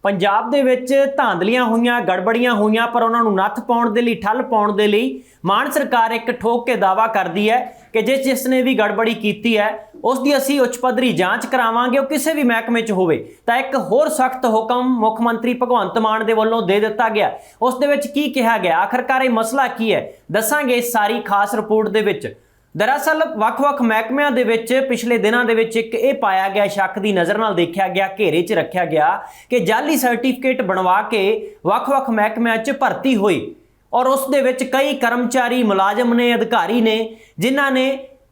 पंजाब दे विच धांधलियां होईयां गड़बड़ियां होईयां पर उन्हां नूं नत्थ पाउण दे लई ठल पाउण दे लई मान सरकार एक ठोक के दावा करदी है कि जिसने भी गड़बड़ी कीती है उसकी असीं उच्च पद्धरी जांच करावांगे, किसी भी महकमे च होवे। तां एक होर सख्त हुक्म मुख मंत्री भगवंत मान दे वल्लों दे दिता गया। उस दे विच की कहा गया, आखिरकार ये मसला की है, दसांगे इस सारी खास रिपोर्ट दे विच। दरअसल वख-वख महकमिਆਂ ਦੇ ਵਿੱਚ पिछले दिनों ਦੇ ਵਿੱਚ ਇੱਕ ਇਹ ਪਾਇਆ ਗਿਆ ਸ਼ੱਕ ਦੀ ਨਜ਼ਰ ਨਾਲ ਦੇਖਿਆ ਗਿਆ, ਘੇਰੇ 'ਚ ਰੱਖਿਆ ਗਿਆ ਕਿ ਜਾਲੀ ਸਰਟੀਫਿਕੇਟ ਬਣਵਾ ਕੇ वख-वख महकमिਆਂ 'ਚ ਭਰਤੀ ਹੋਈ और उस दे विच कई कर्मचारी मुलाजम ने अधिकारी ने जिन्हां ने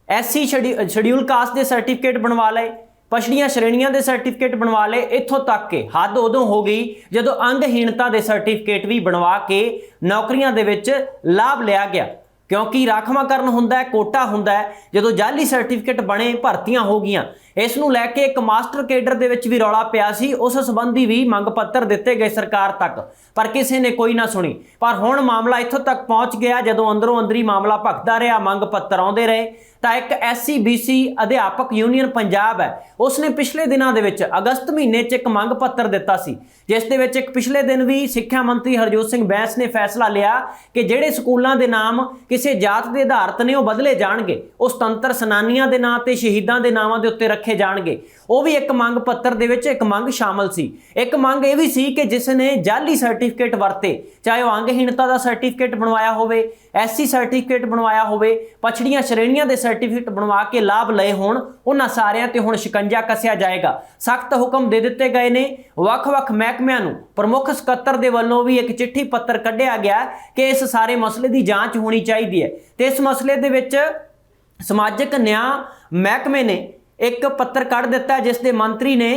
SC शेड्यूल कास्ट के सर्टिफिकेट बनवा लए, पछड़ियां श्रेणियां के सर्टिफिकेट बनवा ले। इत्थों तक के हद उदों हो गई जदों अंगहीनता के सर्टिफिकेट भी बनवा के नौकरियां दे विच लाभ लिया गया, क्योंकि राखवाकरण हुंदा है, कोटा हुंदा है। जदों जाली सर्टिफिकेट बने भर्तियां हो गईयां, इस नूं लैके एक मास्टर केडर दे विच भी रौला पिया सी, उस संबंधी भी मंग पत्र दिते गए सरकार तक, पर किसी ने कोई ना सुनी। पर हुण मामला इत्थों तक पहुंच गया जदों अंदरों अंदरी मामला भखदा रहा, मंग पत्र आउंदे रहे, तो एक SC BC अध्यापक यूनीयन पंजाब है, उसने पिछले दिनों के विच अगस्त महीने च एक मंग पत्र दिता सी, जिस दे विच एक पिछले दिन भी सिक्ख्या मंत्री हरजोत सिंह बैंस ने फैसला लिया कि जिहड़े स्कूलों के नाम किसी जात के आधारित ने वह बदले जाणगे, उस सुतंत्र सेनानियां दे नाम ते शहीदां दे नामां दे उत्ते रखे जाणगे। वो भी एक मंग पत्र दे विच एक मंग शामिल सी। एक मंग ये भी सी कि जिसने जाली सर्टिफिकेट वरते, चाहे वह अंगहीनता का सर्टिफिकेट बनवाया होवे, SC सर्टिफिकेट बनवाया होवे, पछड़ियां श्रेणियां के सर्टिफिकेट बनवा के लाभ लए होण, उन्हां सारियां ते हुण शिकंजा कसिया जाएगा। सख्त हुक्म दे दिते गए ने। वख-वख महकमिਆਂ नूं प्रमुख ਸਕੱਤਰ दे वल्लों भी एक चिट्ठी पत्र कढ़िया गया कि इस सारे मसले की जांच होनी चाहिए है। तो इस मसले दे विच समाजिक न्याय महकमे ने एक पत्र कढ़ दिता, जिस दे मंत्री ने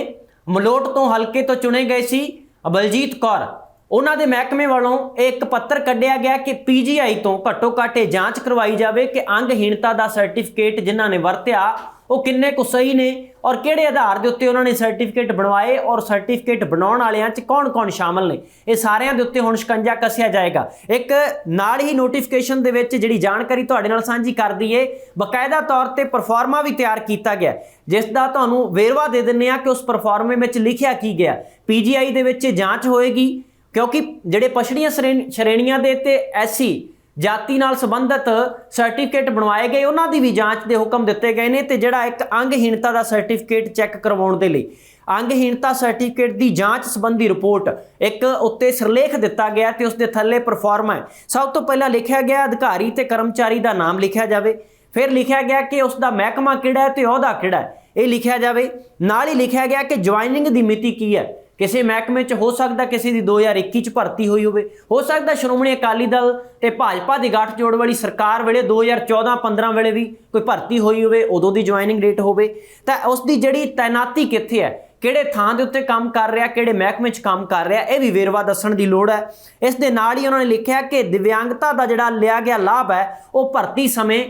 मलोट तो हल्के तो चुने गए सी बलजीत कौर, उन्हां दे महकमे वालों एक पत्र कढ़िया गया कि PGI तो घट्टो घट्ट जांच करवाई जाए कि अंगहीनता का सर्टिफिकेट जिन्हां ने वरत्या वो किन्ने कुछ सही ने और किहड़े आधार के उत्ते उन्होंने सर्टिफिकेट बनवाए और सर्टिफिकेट बनाउण वालियां च कौन कौन शामिल ने, ये सारियां दे उत्ते हुण शिकंजा कसिया जाएगा। एक नाल ही नोटिफिकेशन दे विच जिहड़ी जानकारी तुहाडे नाल सांझी कर दईए, बकायदा तौर ते परफॉर्मा भी तैयार किया गया, जिसका तुहानूं वेरवा दे दिंदे आ कि उस परफॉर्मे विच लिखिया की गया। PGI दे विच जांच होएगी, क्योंकि जिहड़े पछड़ियां श्रेणियां दे ते SC जाति नाल संबंधित सर्टिफिकेट बनवाए गए, उन्होंने भी जांच के हुक्म दिते गए हैं। तो जिहड़ा एक अंगहीनता का सर्टिफिकेट चैक करवाउण दे लई अंगहीनता सर्टिफिकेट की जांच संबंधी रिपोर्ट एक उत्ते सिरलेख दिता गया, तो उसके थल्ले परफॉर्मा है। सब तो पहला लिखा गया अधिकारी ते कर्मचारी का नाम लिखा जाए, फिर लिखा गया कि उसका महकमा किहड़ा है तो अहुदा किहड़ा है, ये लिखा जाए। नाल ही लिखा गया कि ज्वाइनिंग की मिति की है, किसी महकमे च हो सकता किसी की 2021 च भर्ती हुई हो सकता श्रोमणी अकाली दल ते भाजपा की गठजोड़ वाली सरकार वेले 2014-15 वेले भी कोई भर्ती हुई होवे, उदों की ज्वाइनिंग डेट होवे, तां उसकी जिहड़ी तैनाती कित्थे है, किहड़े थां दे उत्ते काम कर रहा, किहड़े महकमे च काम कर रहा, यह भी वेरवा दस्सण की लोड़ है। इस दे नाल ही उन्होंने लिखा कि दिव्यांगता का जिहड़ा लिया गया लाभ है वो भर्ती समय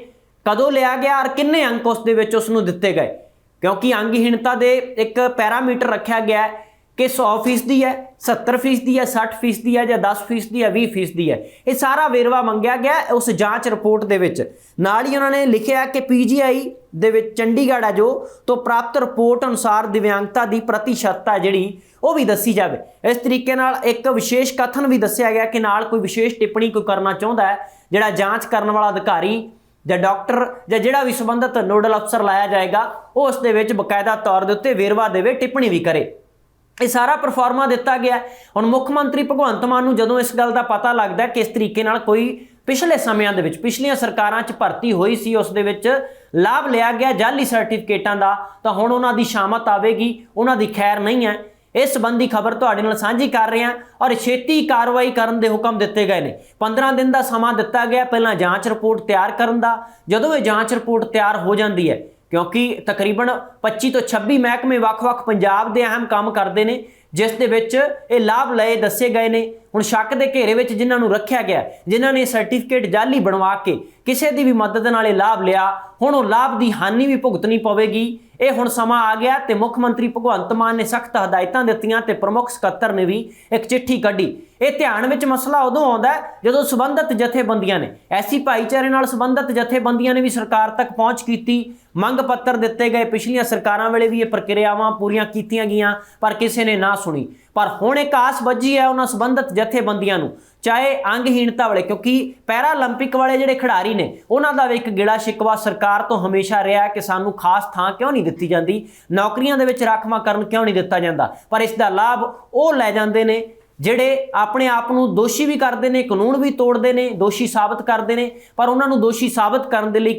कदों लिया गया और किन्ने अंक उस दे विच उसनूं दित्ते गए, क्योंकि अंगहीनता दे एक पैरामीटर रखा गया है कि 100% है, 70% है, 60% है, या 10% है, 20% है। ये सारा वेरवा मंगया गया उस जांच रिपोर्ट दे विच। नाल ही उन्होंने लिखा कि PGI दे विच चंडीगढ़ है जो तो प्राप्त रिपोर्ट अनुसार दिव्यांगता की प्रतिशतता जिहड़ी वो भी दसी जाए। इस तरीके नाल एक विशेष कथन भी दस्सिया गया कि नाल कोई विशेष टिप्पणी कोई करना चाहुंदा है, जिहड़ा जांच करने वाला अधिकारी या डॉक्टर या जिहड़ा भी संबंधित नोडल अफसर लाया जाएगा वो उस दे विच बकायदा तौर दे उत्ते वेरवा देवे, टिप्पणी भी करे। ये सारा परफॉर्मा दिता गया। हुण मुख मंत्री भगवंत मान नूं जदों इस गल का पता लगता है कि इस तरीके नाल कोई पिछले समयां दे विच पिछलियां सरकारां च भर्ती हुई सी, उस दे विच लाभ लिया गया जाली सर्टिफिकेटां दा, तां हुण उन्हां दी शामत आवेगी, उन्हां दी खैर नहीं है। इस संबंधी खबर तुहाडे नाल सांझी कर रहे हैं और छेती कार्रवाई करन दे हुक्म दिते गए ने। 15 दिन का समा दिता गया पहलां जांच रिपोर्ट तैयार करन दा। जदों ये जांच रिपोर्ट तैयार हो जाती है, क्योंकि तकरीबन 25 तो 26 महकमे वख-वख पंजाब दे अहम काम करते हैं, जिस दे विच ये लाभ लए दसे गए ने। हुण शक के घेरे विच जिन्हां नूं रखिया गया, जिन्हां ने सर्टिफिकेट जाली बनवा के किसी की भी मदद नाल लाभ लिया, हुण वो लाभ की हानि भी भुगतनी पवेगी। ये हुण समा आ गया तो मुख मंत्री भगवंत मान ने सख्त हदायतां दित्तियां ते प्रमुख सकੱਤਰ ने भी एक चिट्ठी कढ़ी। ये ध्यान विच मसला उदों आउंदा जदों संबंधित जथेबंदियां ने SC भाईचारे नाल संबंधित जथेबंदियां ने भी सरकार तक पहुँच की, मंग पत्र दिते गए। पिछलियां सरकारां वेले भी ये प्रक्रियावां पूरीआं कीतीआं गईआं पर किसी ने ना सुनी। पर हुण एक आस बझी है उन्हां संबंधित जथेबंदियां नूं, चाहे अंगहीनता वाले, क्योंकि पैरालंपिक वाले जिहड़े खिडारी ने उन्हां दा एक गिला शिकवा सरकार तो हमेशा रहा है कि सानूं खास थां क्यों नहीं दित्ती जांदी, नौकरियां दे विच राखवांकरण क्यों नहीं दित्ता जांदा। पर इस दा लाभ वो लै जांदे ने ਜਿਹੜੇ ਆਪਣੇ ਆਪ ਨੂੰ ਦੋਸ਼ੀ ਵੀ ਕਰਦੇ ਨੇ, ਕਾਨੂੰਨ ਵੀ ਤੋੜਦੇ ਨੇ, ਦੋਸ਼ੀ ਸਾਬਤ ਕਰਦੇ ਨੇ, ਪਰ ਉਹਨਾਂ ਨੂੰ ਦੋਸ਼ੀ ਸਾਬਤ ਕਰਨ ਦੇ ਲਈ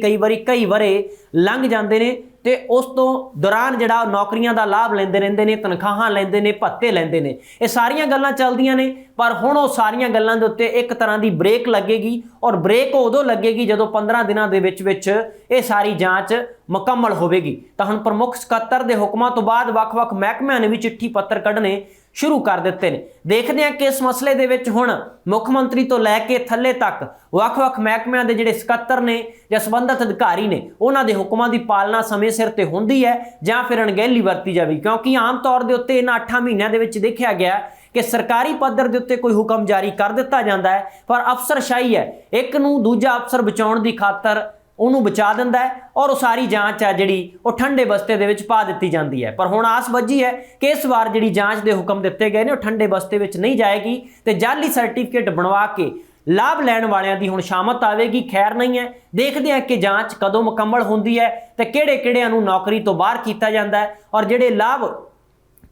ਕਈ ਵਰੇ ਲੰਘ ਜਾਂਦੇ ਨੇ ਤੇ ਉਸ ਤੋਂ ਦੌਰਾਨ ਜਿਹੜਾ ਨੌਕਰੀਆਂ ਦਾ ਲਾਭ ਲੈਂਦੇ ਰਹਿੰਦੇ ਨੇ, ਤਨਖਾਹਾਂ ਲੈਂਦੇ ਨੇ, ਭੱਤੇ ਲੈਂਦੇ ਨੇ। ਇਹ ਸਾਰੀਆਂ ਗੱਲਾਂ ਚੱਲਦੀਆਂ ਨੇ, ਪਰ ਹੁਣ ਉਹ ਸਾਰੀਆਂ ਗੱਲਾਂ ਦੇ ਉੱਤੇ ਇੱਕ ਤਰ੍ਹਾਂ ਦੀ ਬ੍ਰੇਕ ਲੱਗੇਗੀ, ਔਰ ਬ੍ਰੇਕ ਉਦੋਂ ਲੱਗੇਗੀ ਜਦੋਂ 15 ਦਿਨਾਂ ਦੇ ਵਿੱਚ ਇਹ ਸਾਰੀ ਜਾਂਚ ਮੁਕੰਮਲ ਹੋਵੇਗੀ। ਤਾਂ ਹੁਣ ਪ੍ਰਮੁੱਖ ਸਕੱਤਰ ਦੇ ਹੁਕਮਾਂ ਤੋਂ ਬਾਅਦ ਵੱਖ-ਵੱਖ ਮਹਿਕਮਿਆਂ ਨੇ ਵੀ ਚਿੱਠੀ ਪੱਤਰ ਕੱਢਣੇ शुरू कर दिते ने। देखते हैं कि इस मसले दे विच हुण मुख मंत्री तो लैके थल्ले तक ਵੱਖ-ਵੱਖ महकमियां दे जिहड़े सकत्तर ने जां संबंधित अधिकारी ने उन्हां दे हुक्मां दी पालना समय सिर ते हुंदी है जां फिर अणगਹਿਲੀ वरती जावे, क्योंकि आम तौर दे उत्ते इन्हां 8 महीनों दे विच देखिया गया कि सरकारी पद्धर दे उत्ते कोई हुक्म जारी कर दिता जांदा है, पर अफसरशाही है, एक नूं दूजा अफसर बचाउण दी खातर ਉਹਨੂੰ ਬਚਾ ਦਿੰਦਾ ਹੈ ਔਰ ਉਹ ਸਾਰੀ ਜਾਂਚ ਹੈ ਜਿਹੜੀ ਉਹ ਠੰਡੇ ਬਸਤੇ ਦੇ ਵਿੱਚ ਪਾ ਦਿੱਤੀ ਜਾਂਦੀ ਹੈ। ਪਰ ਹੁਣ ਆਸ ਬੱਝੀ ਹੈ ਕਿ ਇਸ ਵਾਰ ਜਿਹੜੀ ਜਾਂਚ ਦੇ ਹੁਕਮ ਦਿੱਤੇ ਗਏ ਨੇ ਉਹ ਠੰਡੇ ਬਸਤੇ ਵਿੱਚ ਨਹੀਂ ਜਾਏਗੀ ਤੇ ਜਾਲੀ ਸਰਟੀਫਿਕੇਟ ਬਣਵਾ ਕੇ ਲਾਭ ਲੈਣ ਵਾਲਿਆਂ ਦੀ ਹੁਣ ਸ਼ਾਮਤ ਆਵੇਗੀ। ਖੈਰ ਨਹੀਂ ਹੈ, ਦੇਖਦੇ ਹਾਂ ਕਿ ਜਾਂਚ ਕਦੋਂ ਮੁਕੰਮਲ ਹੁੰਦੀ ਹੈ ਤੇ ਕਿਹੜੇ-ਕਿਹੜਿਆਂ ਨੂੰ ਨੌਕਰੀ ਤੋਂ ਬਾਹਰ ਕੀਤਾ ਜਾਂਦਾ ਹੈ ਔਰ ਜਿਹੜੇ ਲਾਭ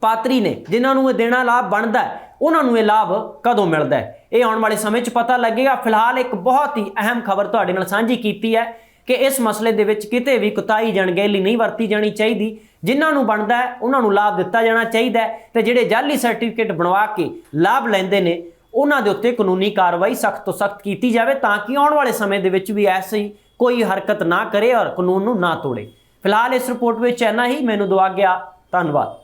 ਪਾਤਰੀ ਨੇ ਜਿਨ੍ਹਾਂ ਨੂੰ ਇਹ ਦੇਣਾ ਲਾਭ ਬਣਦਾ ਹੈ ਉਹਨਾਂ ਨੂੰ ਇਹ ਲਾਭ ਕਦੋਂ ਮਿਲਦਾ ਹੈ, ਇਹ ਆਉਣ ਵਾਲੇ ਸਮੇਂ 'ਚ ਪਤਾ ਲੱਗੇਗਾ। ਫਿਲਹਾਲ ਇੱਕ ਬਹੁਤ ਹੀ ਅਹਿਮ ਖਬਰ ਤੁਹਾਡੇ ਨਾਲ ਸਾਂਝੀ ਕੀਤੀ ਹੈ कि इस मसले दे विच किते भी कुताही जां अणगਹਿਲੀ नहीं वरती जानी चाहिए, जिन्हां नूं बनदा है उन्हां नूं लाभ दिता जाना चाहिए ते जिहड़े जाली सर्टिफिकेट बनवा के लाभ लैंदे ने उन्हां दे उत्ते कानूनी कार्रवाई सख्त तो सख्त कीती जावे तां कि आउण वाले समय दे विच भी ऐसी कोई हरकत ना करे और कानून नूं ना तोड़े। फिलहाल इस रिपोर्ट विच इन्ना ही, मैनूं दुआ गया, धन्नवाद।